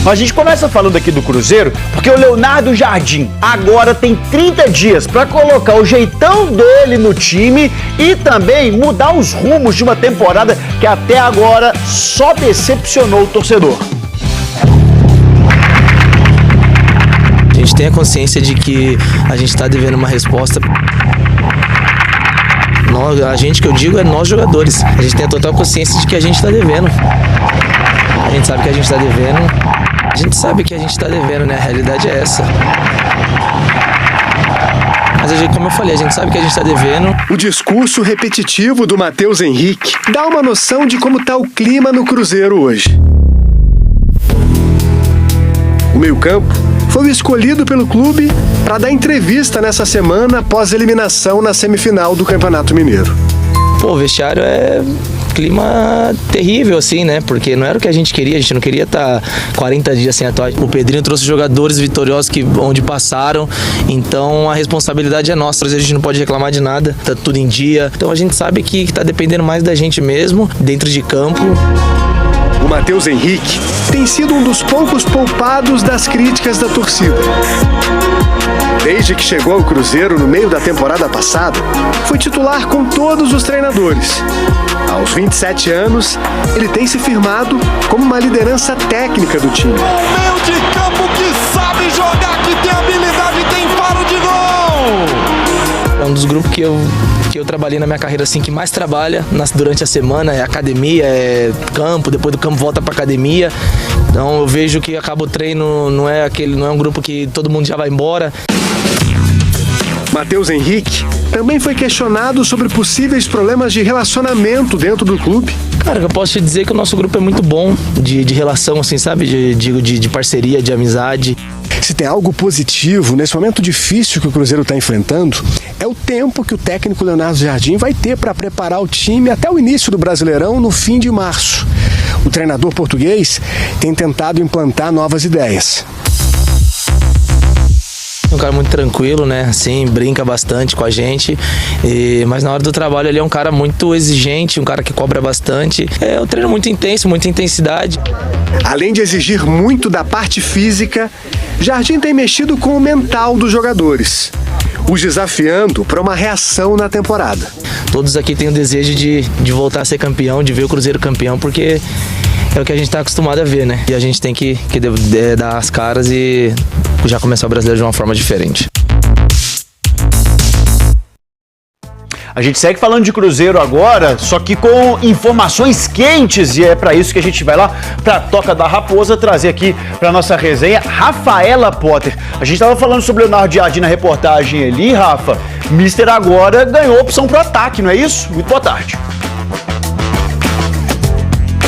A gente começa falando aqui do Cruzeiro porque o Leonardo Jardim agora tem 30 dias para colocar o jeitão dele no time e também mudar os rumos de uma temporada que até agora só decepcionou o torcedor. A gente tem a consciência de que a gente está devendo uma resposta. A gente, que eu digo, é nós jogadores. A gente tem a total consciência de que a gente está devendo. A gente sabe que a gente está devendo. A gente sabe que a gente está devendo, né? A realidade é essa. Mas, como eu falei, a gente sabe que a gente está devendo. O discurso repetitivo do Matheus Henrique dá uma noção de como está o clima no Cruzeiro hoje. O meio-campo foi o escolhido pelo clube para dar entrevista nessa semana após a eliminação na semifinal do Campeonato Mineiro. Pô, o vestiário é clima terrível, assim, né? Porque não era o que a gente não queria estar 40 dias sem atuar. O Pedrinho trouxe jogadores vitoriosos onde passaram, então a responsabilidade é nossa. A gente não pode reclamar de nada, tá tudo em dia. Então a gente sabe que tá dependendo mais da gente mesmo, dentro de campo. O Matheus Henrique tem sido um dos poucos poupados das críticas da torcida. Desde que chegou ao Cruzeiro no meio da temporada passada, foi titular com todos os treinadores. Aos 27 anos, ele tem se firmado como uma liderança técnica do time. Um meio de campo que sabe jogar, que tem habilidade, tem faro de gol! É um dos grupos que eu trabalhei na minha carreira assim, que mais trabalha durante a semana, é academia, é campo, depois do campo volta pra academia. Então eu vejo que acaba o treino, não é um grupo que todo mundo já vai embora. Matheus Henrique também foi questionado sobre possíveis problemas de relacionamento dentro do clube. Cara, eu posso te dizer que o nosso grupo é muito bom de relação, assim, sabe? De parceria, de amizade. Se tem algo positivo nesse momento difícil que o Cruzeiro está enfrentando, é o tempo que o técnico Leonardo Jardim vai ter para preparar o time até o início do Brasileirão no fim de março. O treinador português tem tentado implantar novas ideias. Um cara muito tranquilo, né? Assim, brinca bastante com a gente. Mas na hora do trabalho ele é um cara muito exigente, um cara que cobra bastante. É um treino muito intenso, muita intensidade. Além de exigir muito da parte física, Jardim tem mexido com o mental dos jogadores, os desafiando para uma reação na temporada. Todos aqui têm o desejo de voltar a ser campeão, de ver o Cruzeiro campeão, porque é o que a gente está acostumado a ver, né? E a gente tem que dar as caras e já começar o Brasileiro de uma forma diferente. A gente segue falando de Cruzeiro agora, só que com informações quentes, e é para isso que a gente vai lá para a Toca da Raposa trazer aqui para nossa resenha Rafaela Potter. A gente estava falando sobre o Leonardo Jardim na reportagem ali, Rafa. Mister agora ganhou opção para o ataque, não é isso? Muito boa tarde.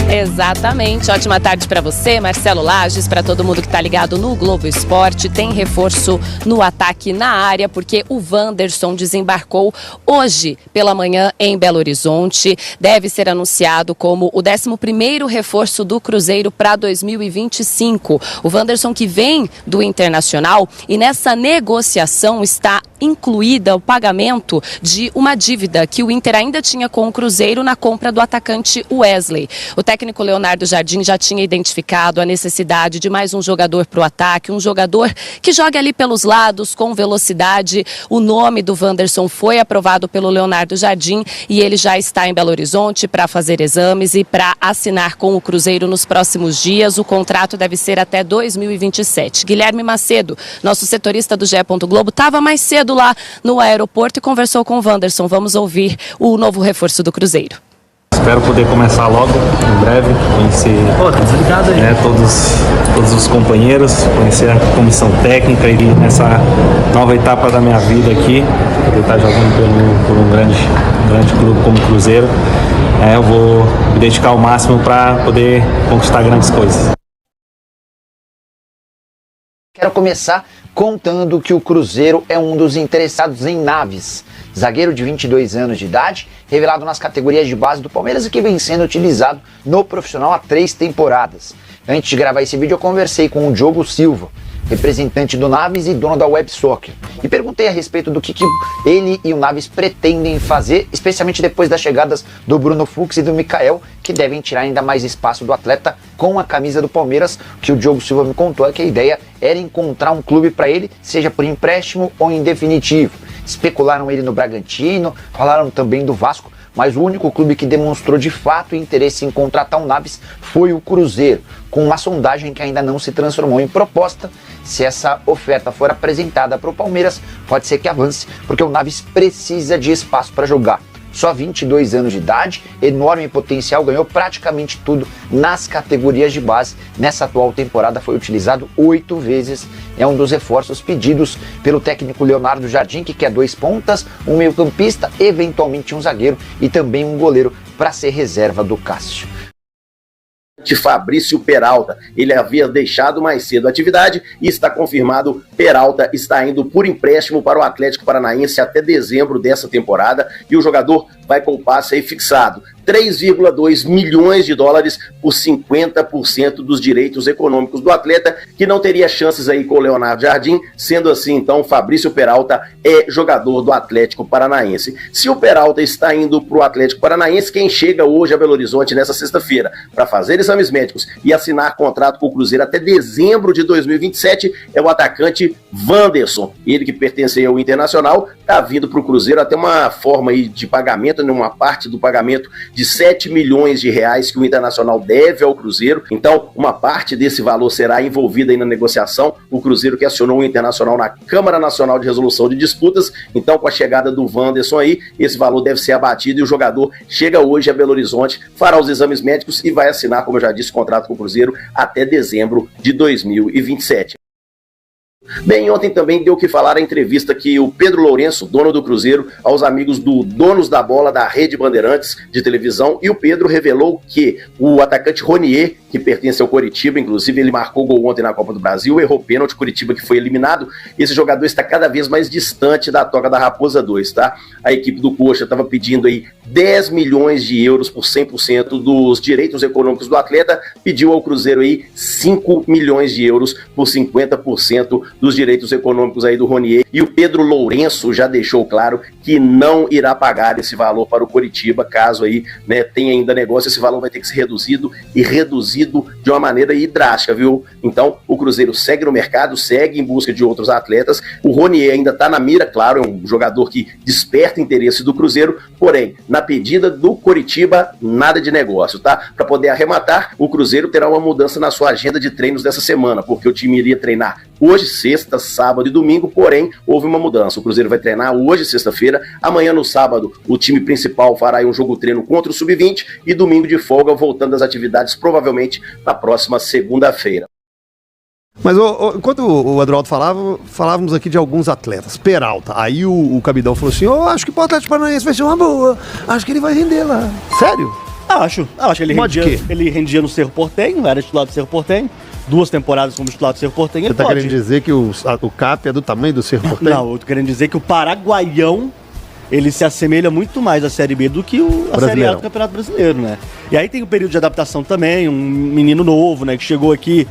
Exatamente. Ótima tarde para você, Marcelo Lages, para todo mundo que está ligado no Globo Esporte. Tem reforço no ataque na área, porque o Wanderson desembarcou hoje pela manhã em Belo Horizonte. Deve ser anunciado como o 11º reforço do Cruzeiro para 2025. O Wanderson que vem do Internacional e nessa negociação está incluída o pagamento de uma dívida que o Inter ainda tinha com o Cruzeiro na compra do atacante Wesley. O técnico Leonardo Jardim já tinha identificado a necessidade de mais um jogador para o ataque, um jogador que jogue ali pelos lados com velocidade. O nome do Wanderson foi aprovado pelo Leonardo Jardim e ele já está em Belo Horizonte para fazer exames e para assinar com o Cruzeiro nos próximos dias. O contrato deve ser até 2027. Guilherme Macedo, nosso setorista do GE. Globo, estava mais cedo lá no aeroporto e conversou com o Wanderson. Vamos ouvir o novo reforço do Cruzeiro. Espero poder começar logo, em breve, conhecer todos os companheiros, conhecer a comissão técnica e nessa nova etapa da minha vida aqui, poder estar jogando por um grande clube como o Cruzeiro. Eu vou me dedicar ao máximo para poder conquistar grandes coisas. Quero começar contando que o Cruzeiro é um dos interessados em Naves, zagueiro de 22 anos de idade, revelado nas categorias de base do Palmeiras e que vem sendo utilizado no profissional há 3 temporadas. Antes de gravar esse vídeo eu conversei com o Diogo Silva, representante do Naves e dono da Web Soccer. E perguntei a respeito do que ele e o Naves pretendem fazer, especialmente depois das chegadas do Bruno Fux e do Mikael, que devem tirar ainda mais espaço do atleta com a camisa do Palmeiras. O que o Diogo Silva me contou é que a ideia era encontrar um clube para ele, seja por empréstimo ou em definitivo. Especularam ele no Bragantino, falaram também do Vasco, mas o único clube que demonstrou de fato interesse em contratar o Naves foi o Cruzeiro, com uma sondagem que ainda não se transformou em proposta. Se essa oferta for apresentada para o Palmeiras, pode ser que avance, porque o Naves precisa de espaço para jogar. Só 22 anos de idade, enorme potencial, ganhou praticamente tudo nas categorias de base. Nessa atual temporada foi utilizado 8 vezes. É um dos reforços pedidos pelo técnico Leonardo Jardim, que quer 2 pontas, um meio-campista, eventualmente um zagueiro e também um goleiro para ser reserva do Cássio. De Fabrício Peralta. Ele havia deixado mais cedo a atividade e está confirmado, Peralta está indo por empréstimo para o Atlético Paranaense até dezembro dessa temporada e o jogador vai com o passe aí fixado. 3,2 milhões de dólares por 50% dos direitos econômicos do atleta, que não teria chances aí com o Leonardo Jardim. Sendo assim, então, Fabrício Peralta é jogador do Atlético Paranaense. Se o Peralta está indo para o Atlético Paranaense, quem chega hoje a Belo Horizonte nessa sexta-feira para fazer exames médicos e assinar contrato com o Cruzeiro até dezembro de 2027 é o atacante Wanderson. Ele que pertence ao Internacional, está vindo para o Cruzeiro até uma forma aí de pagamento, uma parte do pagamento de 7 milhões de reais que o Internacional deve ao Cruzeiro. Então, uma parte desse valor será envolvida aí na negociação. O Cruzeiro que acionou o Internacional na Câmara Nacional de Resolução de Disputas. Então, com a chegada do Wanderson aí, esse valor deve ser abatido e o jogador chega hoje a Belo Horizonte, fará os exames médicos e vai assinar, como eu já disse, contrato com o Cruzeiro até dezembro de 2027. Bem, ontem também deu o que falar a entrevista que o Pedro Lourenço, dono do Cruzeiro, aos amigos do Donos da Bola da Rede Bandeirantes de televisão, e o Pedro revelou que o atacante Ronier, que pertence ao Coritiba, inclusive ele marcou gol ontem na Copa do Brasil, errou pênalti, Coritiba que foi eliminado, esse jogador está cada vez mais distante da Toca da Raposa 2, tá? A equipe do Coxa estava pedindo aí 10 milhões de euros por 100% dos direitos econômicos do atleta, pediu ao Cruzeiro aí 5 milhões de euros por 50% dos direitos econômicos aí do Ronier, e o Pedro Lourenço já deixou claro que não irá pagar esse valor para o Coritiba, caso aí, né, tenha ainda negócio, esse valor vai ter que ser reduzido e reduzido de uma maneira aí drástica, viu? Então, o Cruzeiro segue no mercado, segue em busca de outros atletas, o Ronier ainda está na mira, claro, é um jogador que desperta interesse do Cruzeiro, porém, na pedida do Coritiba, nada de negócio, tá? Para poder arrematar, o Cruzeiro terá uma mudança na sua agenda de treinos dessa semana, porque o time iria treinar hoje, sexta, sábado e domingo, porém, houve uma mudança. O Cruzeiro vai treinar hoje, sexta-feira, amanhã no sábado, o time principal fará aí um jogo-treino contra o Sub-20 e domingo de folga, voltando às atividades, provavelmente na próxima segunda-feira. Mas enquanto o Adroaldo falávamos aqui de alguns atletas. Peralta, aí o Cabidão falou assim, acho que o Atlético Paranaense vai ser uma boa, acho que ele vai render lá. Sério? Acho que ele rendia no Cerro Porteño, era titular do Cerro Porteño, 2 temporadas como titular do Cerro Porteño. Você tá querendo dizer que o CAP é do tamanho do Cerro Porteño? Não, eu tô querendo dizer que o paraguaião, ele se assemelha muito mais à Série B do que a Série A do Campeonato Brasileiro, né? E aí tem o período de adaptação também, um menino novo, né, que chegou aqui,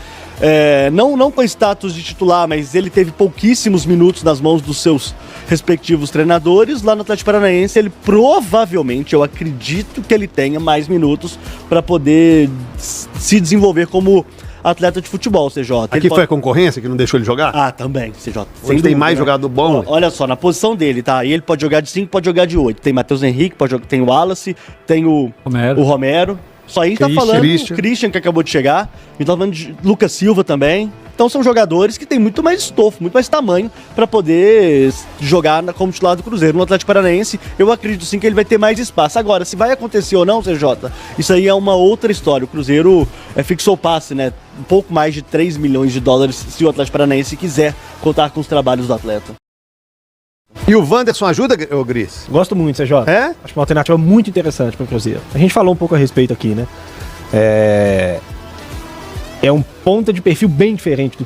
não com status de titular, mas ele teve pouquíssimos minutos nas mãos dos seus respectivos treinadores. Lá no Atlético Paranaense, ele provavelmente, eu acredito que ele tenha mais minutos para poder se desenvolver como atleta de futebol, CJ. Aqui foi a concorrência que não deixou ele jogar? Ah, também, CJ. Onde tem mais jogador bom? Olha só, na posição dele, tá? E ele pode jogar de 5, pode jogar de 8. Tem Matheus Henrique, tem o Wallace, tem o Romero. Só aí a gente tá falando o Christian, que acabou de chegar. A gente tá falando de Lucas Silva também. Então são jogadores que têm muito mais estofo, muito mais tamanho para poder jogar como titular do Cruzeiro. No Atlético Paranaense, eu acredito sim que ele vai ter mais espaço. Agora, se vai acontecer ou não, CJ, isso aí é uma outra história. O Cruzeiro fixou o passe, né? Um pouco mais de 3 milhões de dólares se o Atlético Paranaense quiser contar com os trabalhos do atleta. E o Wanderson ajuda, ô Gris? Gosto muito, CJ. É? Acho uma alternativa muito interessante para o Cruzeiro. A gente falou um pouco a respeito aqui, né? É um ponta de perfil bem diferente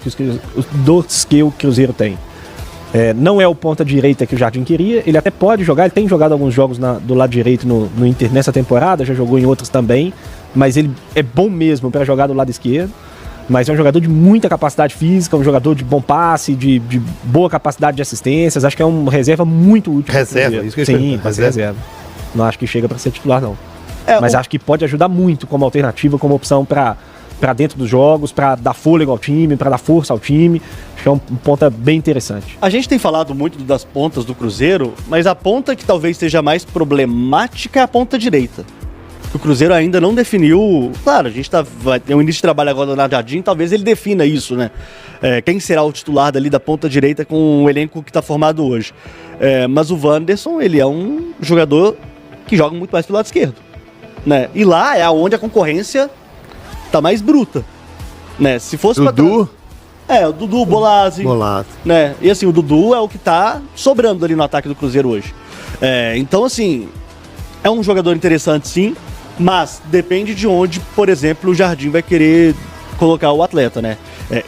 dos que o Cruzeiro tem. Não é o ponta direita que o Jardim queria, ele até pode jogar, ele tem jogado alguns jogos do lado direito no Inter nessa temporada, já jogou em outros também, mas ele é bom mesmo para jogar do lado esquerdo. Mas é um jogador de muita capacidade física, um jogador de bom passe, de boa capacidade de assistências. Acho que é um reserva muito útil. Reserva, isso que eu Sim, mas reserva. Não acho que chega para ser titular, não. Mas acho que pode ajudar muito como alternativa, como opção para dentro dos jogos, para dar fôlego ao time, para dar força ao time. Acho que é um ponta bem interessante. A gente tem falado muito das pontas do Cruzeiro, mas a ponta que talvez seja mais problemática é a ponta direita. O Cruzeiro ainda não definiu. Claro, a gente vai ter um início de trabalho agora na Jardim, talvez ele defina isso, né? Quem será o titular dali da ponta direita com o elenco que está formado hoje. Mas o Wanderson, ele é um jogador que joga muito mais pelo lado esquerdo, né? E lá é onde a concorrência tá mais bruta, né? Se fosse Dudu? O Dudu, Bolazzi. Né? E assim, o Dudu é o que tá sobrando ali no ataque do Cruzeiro hoje. Então, assim, é um jogador interessante, sim, mas depende de onde, por exemplo, o Jardim vai querer colocar o atleta, né?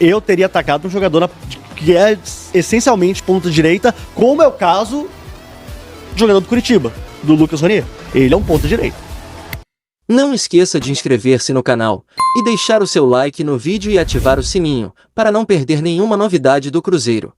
Eu teria atacado um jogador que é essencialmente ponta direita, como é o caso do jogador do Curitiba, do Lucas Ronier. Ele é um ponta direita. Não esqueça de inscrever-se no canal e deixar o seu like no vídeo e ativar o sininho, para não perder nenhuma novidade do Cruzeiro.